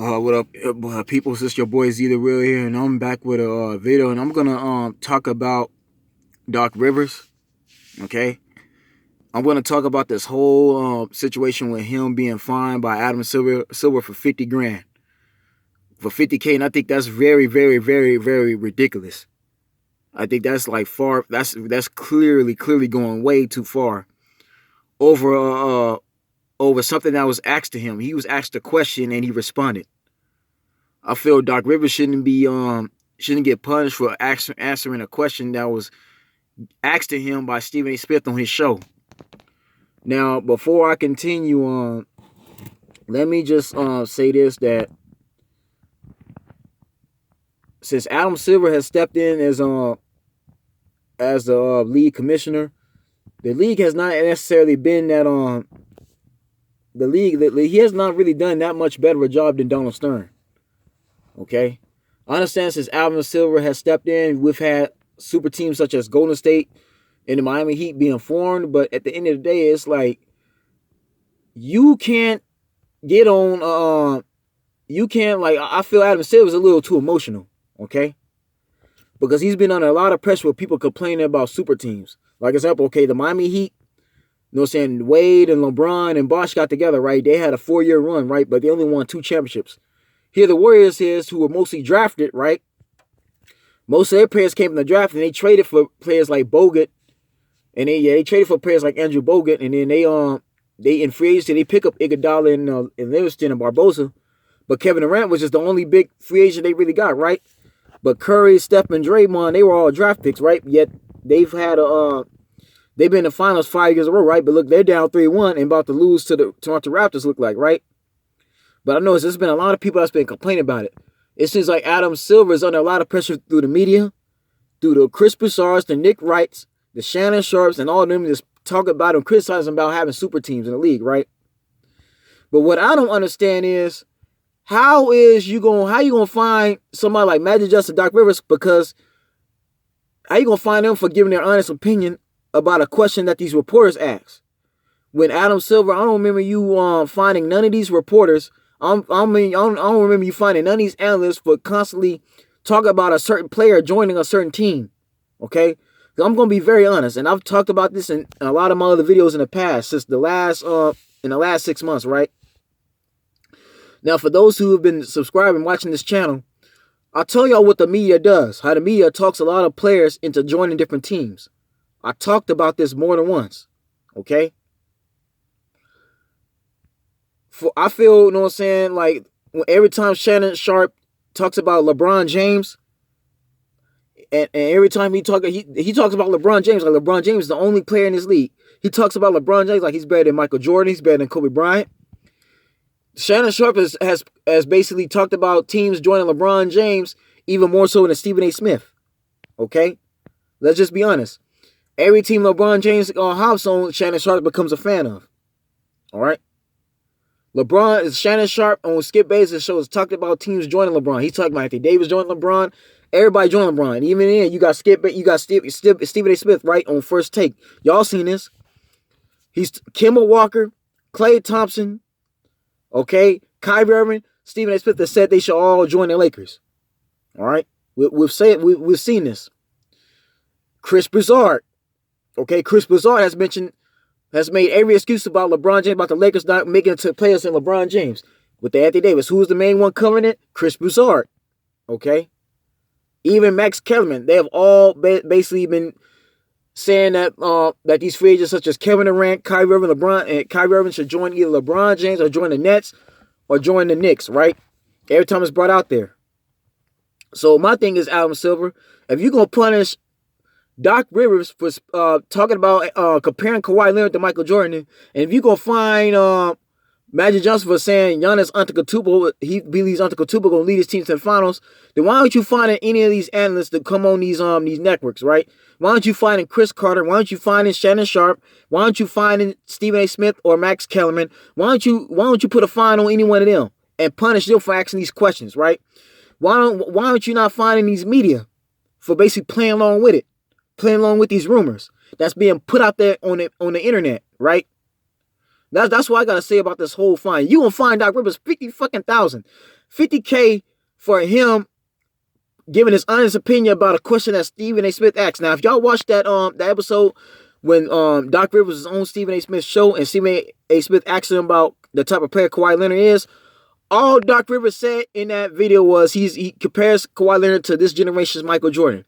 What up, people? This is your boy Zeta Real here, and I'm back with a video, and I'm gonna talk about Doc Rivers. Okay, I'm gonna talk about this whole situation with him being fined by Adam Silver for 50 grand, for 50K, and I think that's very, very, very, very ridiculous. I think that's like far. That's clearly going way too far over over something that was asked to him. He was asked a question and he responded. I feel Doc Rivers shouldn't get punished for answering a question that was asked to him by Stephen A. Smith on his show. Now, before I continue on, let me just say this, that since Adam Silver has stepped in as the league commissioner, the league has not necessarily been that he has not really done that much better a job than Donald Stern. Okay, I understand since Adam Silver has stepped in, we've had super teams such as Golden State and the Miami Heat being formed, but at the end of the day, it's like you can't get on. You can't, like, I feel Adam Silver's a little too emotional. Okay, because he's been under a lot of pressure with people complaining about super teams. Like example, okay, the Miami Heat. You know what I'm saying? Wade and LeBron and Bosh got together, right? They had a 4-year run, right? But they only won 2 championships. Here, the Warriors who were mostly drafted, right? Most of their players came from the draft, and they traded for players like Bogut, and they traded for players like Andrew Bogut, and then they in free agency they pick up Iguodala and Livingston and Barbosa, but Kevin Durant was just the only big free agent they really got, right? But Curry, Steph, and Draymond, they were all draft picks, right? Yet they've been in the finals 5 years in a row, right? But look, they're down 3-1 and about to lose to the Toronto Raptors, look like, right? But I know there's been a lot of people that's been complaining about it. It seems like Adam Silver is under a lot of pressure through the media, through the Chris Broussards, the Nick Wrights, the Shannon Sharps, and all of them just talk about and criticize about having super teams in the league, right? But what I don't understand is how you gonna find somebody like Magic Johnson, Doc Rivers, because how you gonna find them for giving their honest opinion about a question that these reporters asked? When Adam Silver, I don't remember you finding none of these reporters. I don't remember you finding none of these analysts for constantly talk about a certain player joining a certain team. Okay, I'm gonna be very honest, and I've talked about this in a lot of my other videos in the past, since the last 6 months, right? Now, for those who have been subscribing, watching this channel, I'll tell y'all what the media does. How the media talks a lot of players into joining different teams. I talked about this more than once. Okay. I feel, you know what I'm saying, like every time Shannon Sharp talks about LeBron James, and every time he talks about LeBron James, like LeBron James is the only player in this league. He talks about LeBron James like he's better than Michael Jordan, he's better than Kobe Bryant. Shannon Sharp has basically talked about teams joining LeBron James even more so than Stephen A. Smith. Okay? Let's just be honest. Every team LeBron James hops on, Shannon Sharp becomes a fan of. All right? Shannon Sharp on Skip Bayless' show has talked about teams joining LeBron. He's talking about Anthony Davis joining LeBron. Everybody joining LeBron. And even then, you got Stephen A. Smith, right, on First Take. Y'all seen this. He's Kemba Walker, Klay Thompson, okay, Kyrie Irving, Stephen A. Smith has said they should all join the Lakers. All right? We've seen this. Chris Broussard. Okay, Chris Broussard has made every excuse about LeBron James, about the Lakers not making it to players in LeBron James. With the Anthony Davis, who was the main one covering it? Chris Broussard. Okay? Even Max Kellerman, they have all basically been saying that that these free agents such as Kevin Durant, Kyrie Irving, LeBron, and Kyrie Irving should join either LeBron James or join the Nets or join the Knicks, right? Every time it's brought out there. So my thing is, Adam Silver, if you're going to punish Doc Rivers for talking about comparing Kawhi Leonard to Michael Jordan, and if you're going to find Magic Johnson for saying Giannis Antetokounmpo, he believes Antetokounmpo going to lead his team to the finals, then why aren't you finding any of these analysts that come on these networks, right? Why aren't you finding Chris Carter? Why aren't you finding Shannon Sharp? Why aren't you finding Stephen A. Smith or Max Kellerman? Why don't you put a fine on any one of them and punish them for asking these questions, right? Why aren't you not finding these media for basically playing along with it, playing along with these rumors that's being put out there on the internet, right? That's what I gotta say about this whole fine. You gonna fine Doc Rivers 50 fucking thousand, 50K for him giving his honest opinion about a question that Stephen A. Smith asked. Now, if y'all watched that episode when Doc Rivers was on Stephen A. Smith's show and Stephen A. Smith asked him about the type of player Kawhi Leonard is, all Doc Rivers said in that video was he compares Kawhi Leonard to this generation's Michael Jordan.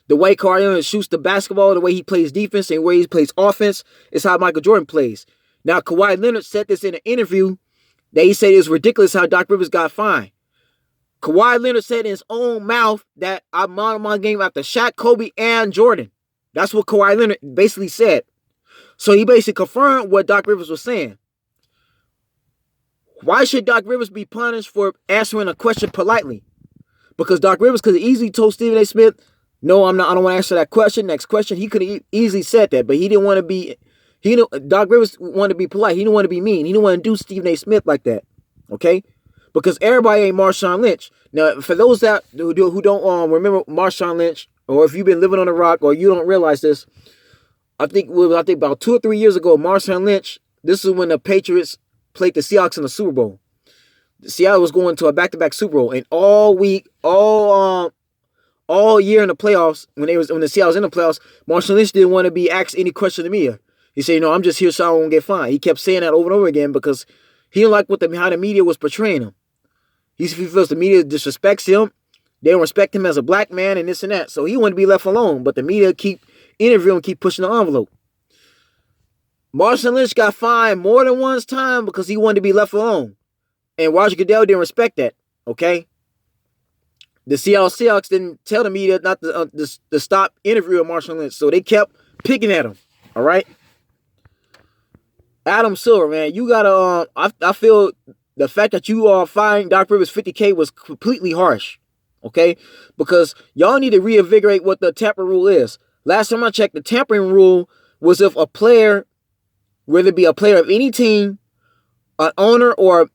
The way Kawhi Leonard shoots the basketball, the way he plays defense, and the way he plays offense is how Michael Jordan plays. Now, Kawhi Leonard said this in an interview that he said it was ridiculous how Doc Rivers got fined. Kawhi Leonard said in his own mouth that I modeled my game after Shaq, Kobe, and Jordan. That's what Kawhi Leonard basically said. So he basically confirmed what Doc Rivers was saying. Why should Doc Rivers be punished for answering a question politely? Because Doc Rivers could have easily told Stephen A. Smith, no, I don't want to answer that question. Next question. He could have easily said that, but he didn't want to be, Doc Rivers wanted to be polite. He didn't want to be mean. He didn't want to do Stephen A. Smith like that. Okay? Because everybody ain't Marshawn Lynch. Now, for those that who don't remember Marshawn Lynch, or if you've been living on a rock, or you don't realize this, I think about 2 or 3 years ago, Marshawn Lynch, this is when the Patriots played the Seahawks in the Super Bowl. The Seattle was going to a back-to-back Super Bowl, and all year in the playoffs, when the Seahawks was in the playoffs, Marshawn Lynch didn't want to be asked any question to me. He said, I'm just here so I won't get fined. He kept saying that over and over again because he didn't like how the media was portraying him. He feels the media disrespects him. They don't respect him as a black man and this and that. So he wanted to be left alone. But the media keep interviewing, keep pushing the envelope. Marshawn Lynch got fined more than one time because he wanted to be left alone. And Roger Goodell didn't respect that. Okay? The Seattle Seahawks didn't tell the media not to stop interviewing Marshawn Lynch. So they kept picking at him. All right? Adam Silver, man, you gotta, I feel the fact that you fined Doc Rivers $50K was completely harsh, okay? Because y'all need to reinvigorate what the tampering rule is. Last time I checked, the tampering rule was if a player, whether it be a player of any team, an owner or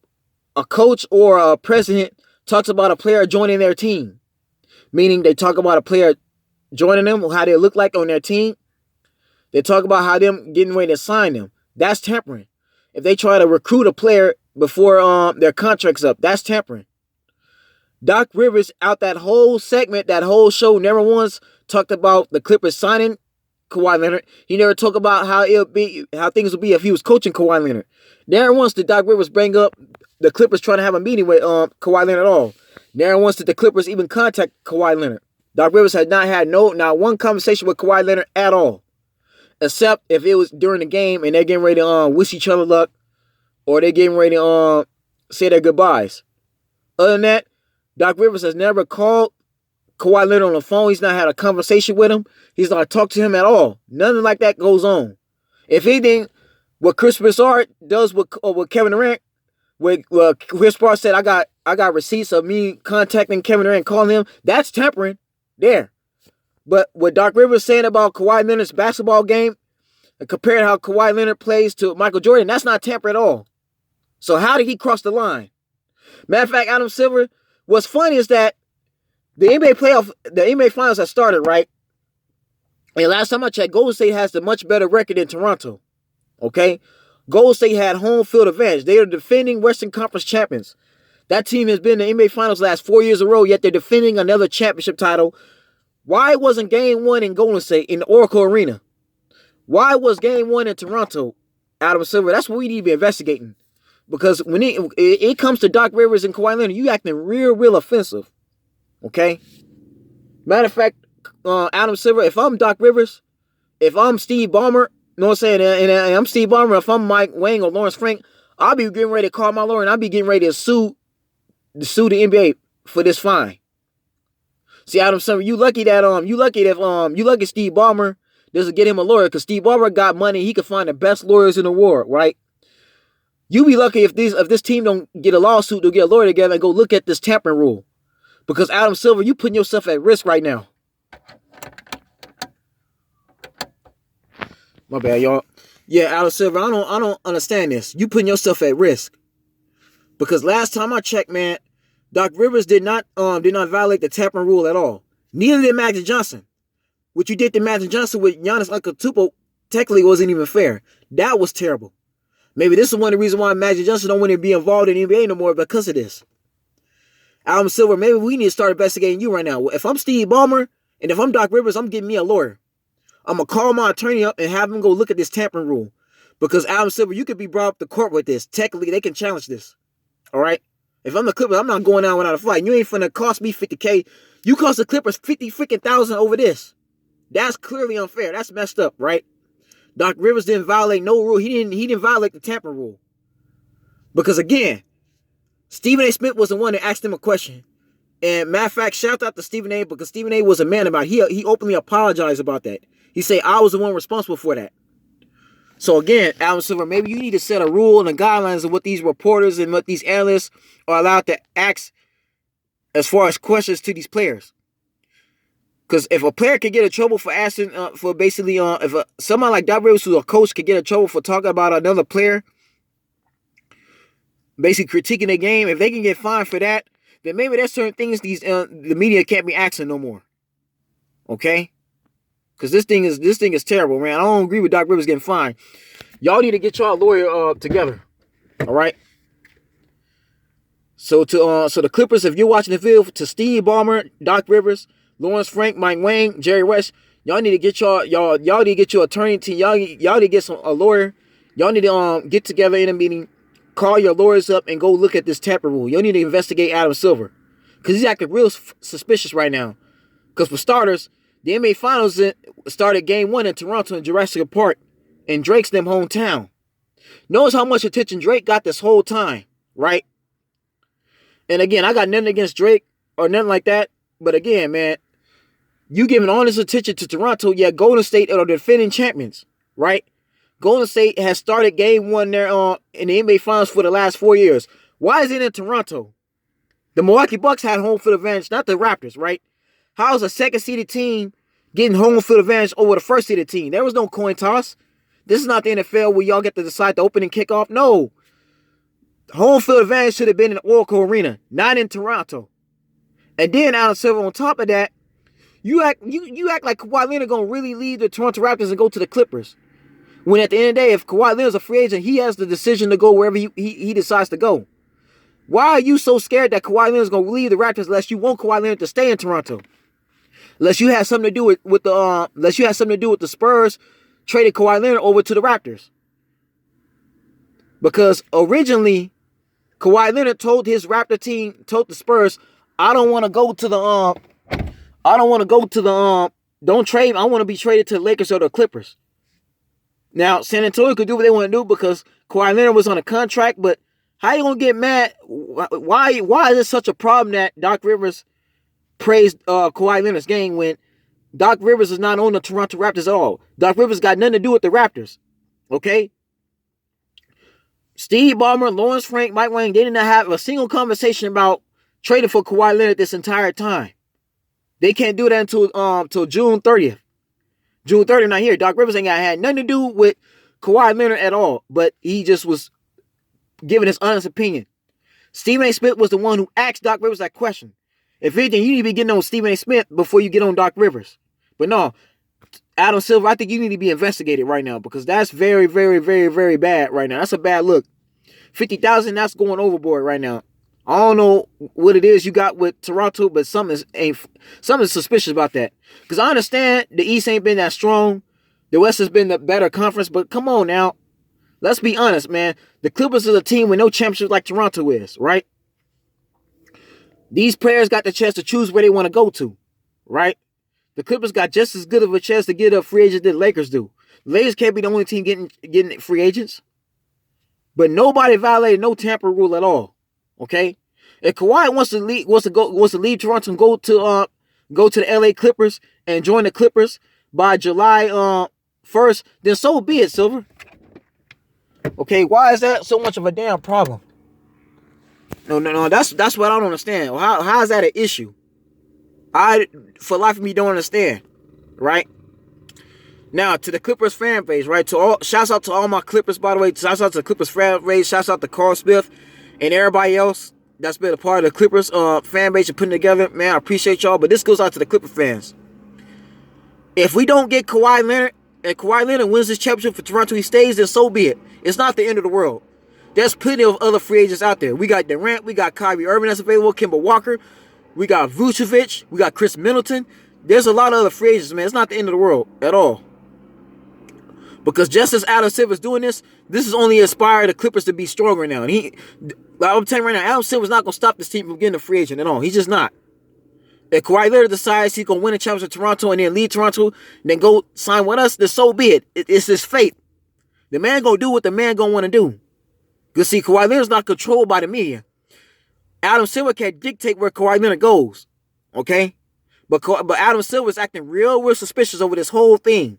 a coach or a president, talks about a player joining their team. Meaning they talk about a player joining them, how they look like on their team. They talk about how them getting ready to sign them. That's tampering. If they try to recruit a player before their contract's up, that's tampering. Doc Rivers, out that whole segment, that whole show, never once talked about the Clippers signing Kawhi Leonard. He never talked about how things would be if he was coaching Kawhi Leonard. Never once did Doc Rivers bring up the Clippers trying to have a meeting with Kawhi Leonard at all. Never once did the Clippers even contact Kawhi Leonard. Doc Rivers had not had not one conversation with Kawhi Leonard at all. Except if it was during the game and they're getting ready to wish each other luck, or they're getting ready to say their goodbyes. Other than that, Doc Rivers has never called Kawhi Leonard on the phone. He's not had a conversation with him. He's not talked to him at all. Nothing like that goes on. If anything, what Chris Broussard does with Kevin Durant, where Chris Broussard said, I got receipts of me contacting Kevin Durant, calling him, that's tampering there. But what Doc Rivers saying about Kawhi Leonard's basketball game, and comparing how Kawhi Leonard plays to Michael Jordan, that's not tamper at all. So how did he cross the line? Matter of fact, Adam Silver, what's funny is that the NBA Finals have started, right? And last time I checked, Golden State has the much better record than Toronto. Okay? Golden State had home field advantage. They are defending Western Conference champions. That team has been in the NBA Finals the last 4 years in a row, yet they're defending another championship title. Why wasn't Game 1 in Golden State in the Oracle Arena? Why was Game 1 in Toronto, Adam Silver? That's what we need to be investigating. Because when it comes to Doc Rivers and Kawhi Leonard, you acting real offensive. Okay? Matter of fact, Adam Silver, if I'm Doc Rivers, if I'm Steve Ballmer, you know what I'm saying? And I'm Steve Ballmer, if I'm Mike Wang or Lawrence Frank, I'll be getting ready to call my lawyer and I'll be getting ready to sue the NBA for this fine. See, Adam Silver, you lucky Steve Ballmer doesn't get him a lawyer, because Steve Ballmer got money. He could find the best lawyers in the world, right? You be lucky if this team don't get a lawsuit to get a lawyer together and go look at this tampering rule. Because Adam Silver, you putting yourself at risk right now. My bad, y'all. Yeah, Adam Silver, I don't understand this. You putting yourself at risk. Because last time I checked, man, Doc Rivers did not violate the tampering rule at all. Neither did Magic Johnson. What you did to Magic Johnson with Giannis Antetokounmpo technically wasn't even fair. That was terrible. Maybe this is one of the reasons why Magic Johnson don't want to be involved in the NBA no more because of this. Adam Silver, maybe we need to start investigating you right now. If I'm Steve Ballmer and if I'm Doc Rivers, I'm getting me a lawyer. I'm going to call my attorney up and have him go look at this tampering rule. Because Adam Silver, you could be brought up to court with this. Technically, they can challenge this. All right? If I'm the Clippers, I'm not going out without a fight. You ain't finna cost me $50K. You cost the Clippers $50,000 over this. That's clearly unfair. That's messed up, right? Doc Rivers didn't violate no rule. He didn't violate the tampering rule. Because again, Stephen A. Smith was the one that asked him a question. And matter of fact, shout out to Stephen A. because Stephen A. was a man about it. He openly apologized about that. He said, I was the one responsible for that. So again, Adam Silver, maybe you need to set a rule and the guidelines of what these reporters and what these analysts are allowed to ask as far as questions to these players. Because if a player could get in trouble for asking, if someone like Doc Rivers, who's a coach, could get in trouble for talking about another player, basically critiquing the game, if they can get fined for that, then maybe there's certain things the media can't be asking no more. Okay? Because this thing is terrible, man. I don't agree with Doc Rivers getting fined. Y'all need to get y'all lawyer together. All right? So the Clippers, if you're watching the video, to Steve Ballmer, Doc Rivers, Lawrence Frank, Mike Wang, Jerry West, y'all need to get y'all need to get your attorney team. Y'all need to get a lawyer. Y'all need to get together in a meeting, call your lawyers up, and go look at this tamper rule. Y'all need to investigate Adam Silver, because he's acting real suspicious right now. Because for starters, the NBA Finals started Game 1 in Toronto in Jurassic Park, in Drake's them hometown. Notice how much attention Drake got this whole time, right? And again, I got nothing against Drake or nothing like that. But again, man, you giving all this attention to Toronto, yet Golden State are the defending champions, right? Golden State has started Game 1 there in the NBA Finals for the last 4 years. Why is it in Toronto? The Milwaukee Bucks had home field advantage, not the Raptors, right? How is a second-seeded team getting home field advantage over the first-seeded team? There was no coin toss. This is not the NFL where y'all get to decide the opening kickoff. No. Home field advantage should have been in Oracle Arena, not in Toronto. And then Adam Silver, on top of that, you act like Kawhi Leonard gonna really leave the Toronto Raptors and go to the Clippers. When at the end of the day, if Kawhi Leonard's a free agent, he has the decision to go wherever he decides to go. Why are you so scared that Kawhi Leonard's gonna leave the Raptors unless you want Kawhi Leonard to stay in Toronto? Unless you have something to do with the Spurs trading Kawhi Leonard over to the Raptors. Because originally, Kawhi Leonard told his Raptor team, told the Spurs, don't trade. I want to be traded to the Lakers or the Clippers. Now, San Antonio could do what they want to do because Kawhi Leonard was on a contract, but how you going to get mad? Why is it such a problem that Doc Rivers praised Kawhi Leonard's game when Doc Rivers is not on the Toronto Raptors at all? Doc Rivers got nothing to do with the Raptors. Okay? Steve Ballmer, Lawrence Frank, Mike Wang, they did not have a single conversation about trading for Kawhi Leonard this entire time. They can't do that until June 30th. June 30th not here. Doc Rivers ain't had nothing to do with Kawhi Leonard at all, but he just was giving his honest opinion. Stephen A. Smith was the one who asked Doc Rivers that question. If anything, you need to be getting on Stephen A. Smith before you get on Doc Rivers. But no, Adam Silver, I think you need to be investigated right now because that's very, very, very, very bad right now. That's a bad look. 50,000, that's going overboard right now. I don't know what it is you got with Toronto, but something's suspicious about that. Because I understand the East ain't been that strong. The West has been the better conference, but come on now. Let's be honest, man. The Clippers is a team with no championship like Toronto is, right? These players got the chance to choose where they want to go to, right? The Clippers got just as good of a chance to get a free agent than the Lakers do. The Lakers can't be the only team getting free agents. But nobody violated no tamper rule at all. Okay? If Kawhi wants to leave Toronto and go to the LA Clippers and join the Clippers by July 1st, then so be it, Silver. Okay, why is that so much of a damn problem? No, that's what I don't understand. How is that an issue? I, for life of me, don't understand. Right? Now, to the Clippers fan base, right? Shouts out to all my Clippers, by the way. Shouts out to the Clippers fan base. Shouts out to Carl Smith and everybody else that's been a part of the Clippers fan base and putting together. Man, I appreciate y'all. But this goes out to the Clipper fans. If we don't get Kawhi Leonard, and Kawhi Leonard wins this championship for Toronto, he stays, then so be it. It's not the end of the world. There's plenty of other free agents out there. We got Durant, we got Kyrie Irving that's available, Kemba Walker, we got Vucevic, we got Chris Middleton. There's a lot of other free agents, man. It's not the end of the world at all. Because just as Adam Silver's doing this is only inspired the Clippers to be stronger now. And I'm telling you right now, Adam Silver's not going to stop this team from getting a free agent at all. He's just not. If Kawhi Leonard decides he's going to win a championship in Toronto and then leave Toronto and then go sign with us, then so be it. It's his fate. The man going to do what the man going to want to do. Because see, Kawhi Leonard's not controlled by the media. Adam Silver can dictate where Kawhi Leonard goes. Okay? But Adam Silver's acting real suspicious over this whole thing.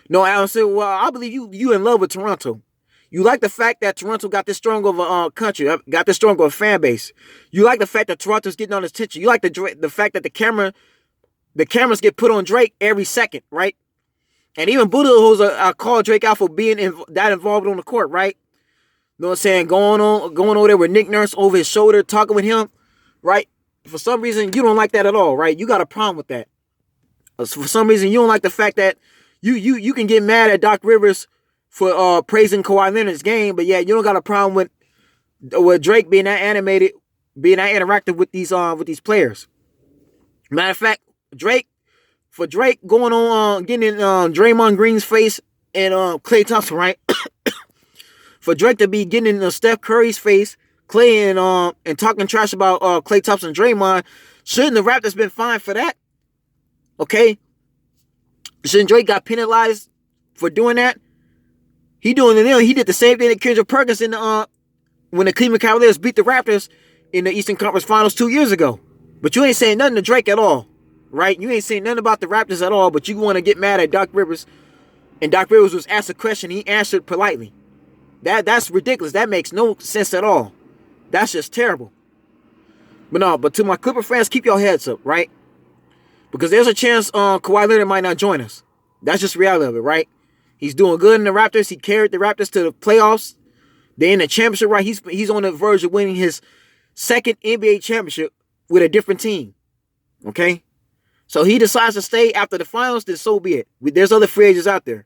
No, Adam Silver, well, I believe you in love with Toronto. You like the fact that Toronto got this strong of a country, got this strong of a fan base. You like the fact that Toronto's getting on his attention. You like the fact that the cameras get put on Drake every second, right? And even Budenholzer called Drake out for being that involved on the court, right? You know what I'm saying? Going over there with Nick Nurse over his shoulder, talking with him, right? For some reason, you don't like that at all, right? You got a problem with that. For some reason, you don't like the fact that you can get mad at Doc Rivers for praising Kawhi Leonard's game, but yeah, you don't got a problem with Drake being that animated, being that interactive with these players. Matter of fact, Drake going on getting in Draymond Green's face and Klay Thompson, right? For Drake to be getting in Steph Curry's face, Klay and talking trash about Klay Thompson and Draymond, shouldn't the Raptors been fined for that? Okay? Shouldn't Drake got penalized for doing that? He did the same thing that Kendrick Perkins when the Cleveland Cavaliers beat the Raptors in the Eastern Conference Finals 2 years ago. But you ain't saying nothing to Drake at all, right? You ain't saying nothing about the Raptors at all, but you want to get mad at Doc Rivers. And Doc Rivers was asked a question, he answered politely. That's ridiculous. That makes no sense at all. That's just terrible. But to my Clipper fans, keep your heads up, right? Because there's a chance Kawhi Leonard might not join us. That's just reality of it, right? He's doing good in the Raptors. He carried the Raptors to the playoffs. They're in the championship, right? He's on the verge of winning his second NBA championship with a different team. Okay? So he decides to stay after the finals, then so be it. There's other free agents out there.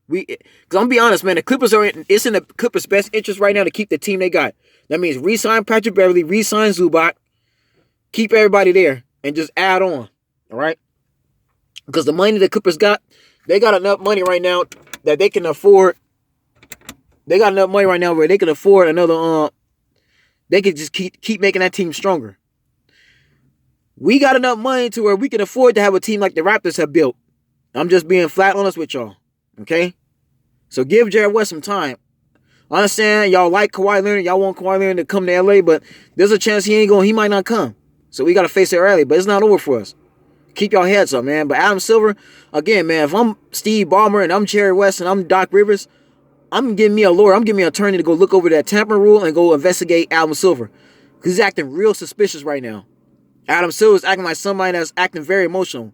Because I'm going to be honest, man, the Clippers it's in the Clippers' best interest right now to keep the team they got. That means re-sign Patrick Beverly, re-sign Zubac, keep everybody there, and just add on. All right? Because the money the Clippers got, they got enough money right now that they can afford. They got enough money right now where they can afford another. They could just keep making that team stronger. We got enough money to where we can afford to have a team like the Raptors have built. I'm just being flat honest with y'all. Okay? So give Jared West some time. I understand y'all like Kawhi Leonard. Y'all want Kawhi Leonard to come to LA, but there's a chance he might not come. So we got to face it early, but it's not over for us. Keep your heads up, man. But Adam Silver, again, man, if I'm Steve Ballmer and I'm Jerry West and I'm Doc Rivers, I'm getting me a lawyer. I'm getting me an attorney to go look over that tampering rule and go investigate Adam Silver. Because he's acting real suspicious right now. Adam Silver's acting like somebody that's acting very emotional.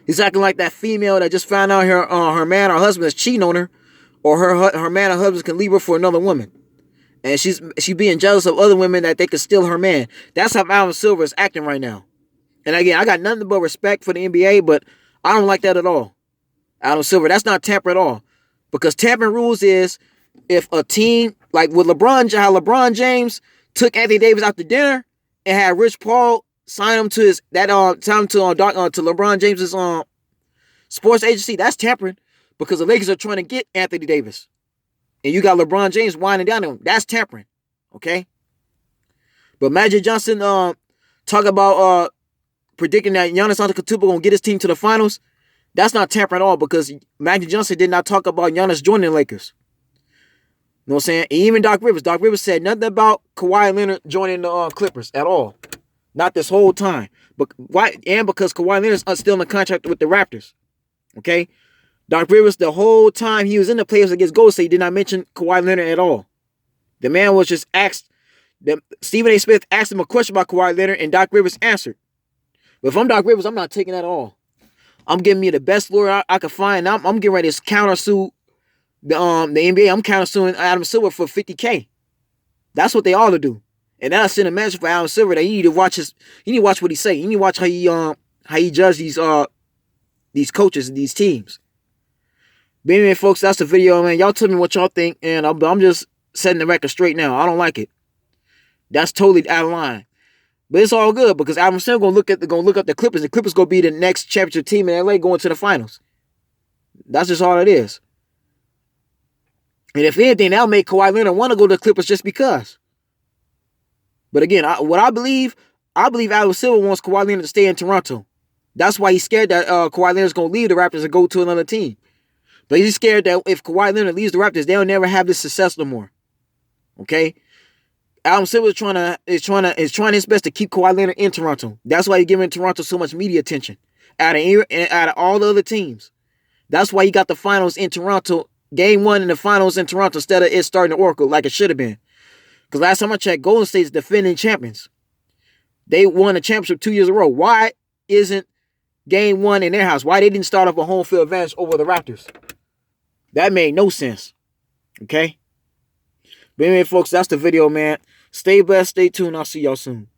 He's acting like that female that just found out her man or husband is cheating on her, or her man or husband can leave her for another woman. And she's being jealous of other women that they could steal her man. That's how Adam Silver is acting right now. And again, I got nothing but respect for the NBA, but I don't like that at all. Adam Silver, that's not tamper at all. Because tampering rules is if a team, like with LeBron, how LeBron James took Anthony Davis out to dinner and had Rich Paul sign him to to LeBron James's sports agency, that's tampering because the Lakers are trying to get Anthony Davis. And you got LeBron James winding down on him. That's tampering. Okay? But Magic Johnson talk about predicting that Giannis Antetokounmpo gonna get his team to the finals. That's not tampering at all because Magic Johnson did not talk about Giannis joining the Lakers. You know what I'm saying? And even Doc Rivers said nothing about Kawhi Leonard joining the Clippers at all. Not this whole time. But why? And because Kawhi Leonard's still in a contract with the Raptors. Okay? Doc Rivers, the whole time he was in the playoffs against Golden State, did not mention Kawhi Leonard at all. The man was just asked. Stephen A. Smith asked him a question about Kawhi Leonard, and Doc Rivers answered. But if I'm Doc Rivers, I'm not taking that at all. I'm giving me the best lawyer I could find. I'm getting ready to countersue the NBA. I'm countersuing Adam Silver for $50K. That's what they ought to do. And then I send a message for Adam Silver that you need to watch what he say. You need to watch how he judge these coaches and these teams. But anyway, folks, that's the video, man. Y'all tell me what y'all think, and I'm just setting the record straight now. I don't like it. That's totally out of line. But it's all good because I'm still gonna look up the Clippers. The Clippers gonna be the next championship team in LA going to the finals. That's just all it is. And if anything, that'll make Kawhi Leonard want to go to the Clippers just because. But again, I believe Adam Silver wants Kawhi Leonard to stay in Toronto. That's why he's scared that Kawhi Leonard's gonna leave the Raptors and go to another team. But he's scared that if Kawhi Leonard leaves the Raptors, they'll never have this success no more. Okay? Adam Silver is trying his best to keep Kawhi Leonard in Toronto. That's why he's giving Toronto so much media attention out of all the other teams. That's why he got the finals in Toronto, game 1 in the finals in Toronto instead of it starting to Oracle like it should have been. Because last time I checked, Golden State's defending champions. They won a championship 2 years in a row. Why isn't game 1 in their house? Why they didn't start off a home field advantage over the Raptors? That made no sense. Okay? But anyway, folks, that's the video, man. Stay blessed, stay tuned. I'll see y'all soon.